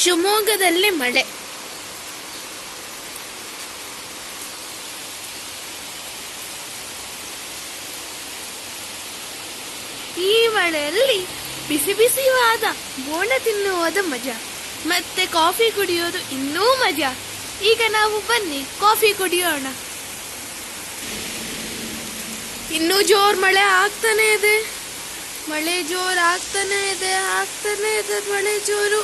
ಶಿವಮೊಗ್ಗದಲ್ಲಿ ಮಳೆ. ಈ ಮಳೆಯಲ್ಲಿ ಬಿಸಿ ಬಿಸಿಯಾದ ಬೋಂಡ ತಿನ್ನುವುದ ಮಜಾ, ಮತ್ತೆ ಕಾಫಿ ಕುಡಿಯೋದು ಇನ್ನೂ ಮಜಾ. ಈಗ ನಾವು ಬನ್ನಿ ಕಾಫಿ ಕುಡಿಯೋಣ. ಇನ್ನೂ ಜೋರ್ ಮಳೆ ಆಗ್ತಾನೆ ಇದೆ, ಮಳೆ ಜೋರ್ ಆಗ್ತಾನೆ ಇದೆ ಮಳೆ ಜೋರು.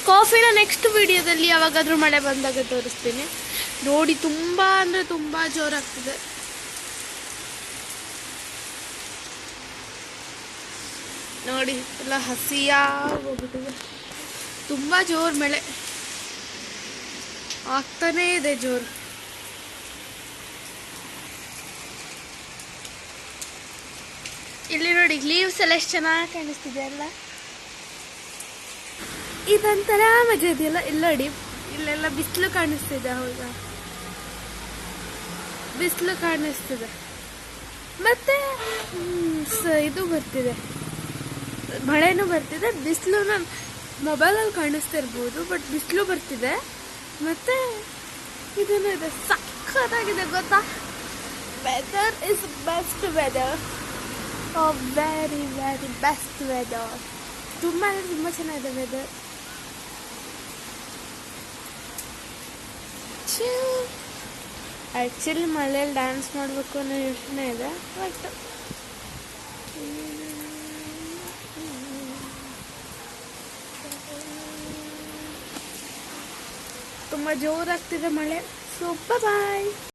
ಕಾಫಿನ ನೆಕ್ಸ್ಟ್ ವಿಡಿಯೋದಲ್ಲಿ ಯಾವಾಗಾದ್ರೂ ಮಳೆ ಬಂದಾಗ ತೋರಿಸ್ತೀನಿ. ನೋಡಿ, ತುಂಬಾ ಅಂದ್ರೆ ತುಂಬಾ ಜೋರಾಗ್ತಿದೆ. ನೋಡಿ, ಎಲ್ಲ ಹಸಿಯಾಗೋಗ್ಬಿಟ್ಟಿದೆ. ತುಂಬಾ ಜೋರ್ ಮಳೆ ಆಗ್ತಾನೇ ಇದೆ, ಜೋರು. ಇಲ್ಲಿ ನೋಡಿ, ಲೀವ್ಸ್ ಎಲ್ಲ ಎಷ್ಟು ಚೆನ್ನಾಗಿ ಕಾಣಿಸ್ತಿದೆ ಅಲ್ಲ. ಇದೊಂಥರ ಮಜಾ ಇದೆಯಲ್ಲ. ಇಲ್ಲ ನೋಡಿ, ಇಲ್ಲೆಲ್ಲ ಬಿಸಿಲು ಕಾಣಿಸ್ತಿದೆ. ಹೌದಾ, ಬಿಸಿಲು ಕಾಣಿಸ್ತಿದೆ. ಮತ್ತೆ ಇದು ಬರ್ತಿದೆ, ಮಳೆನೂ ಬರ್ತಿದೆ. ಬಿಸಿಲು ಮೊಬೈಲಲ್ಲಿ ಕಾಣಿಸ್ತಿರ್ಬೋದು, ಬಟ್ ಬಿಸಿಲು ಬರ್ತಿದೆ. ಮತ್ತೆ ಇದನ್ನು ಇದೆ, ಸಖತ್ತಾಗಿದೆ ಗೊತ್ತಾ. Weather is best weather, very very best weather. ತುಂಬ ಚೆನ್ನಾಗಿದೆ ವೆದರ್. ಆ್ಯಕ್ಚುಲಿ ಮಳೆಯಲ್ಲಿ ಡ್ಯಾನ್ಸ್ ಮಾಡಬೇಕು ಅನ್ನೋ ಯೋಚನೆ ಇದೆ, ಬಟ್ ತುಂಬ ಜೋರಾಗ್ತಿದೆ ಮಳೆ. ಸೊ ಬಾಯ್.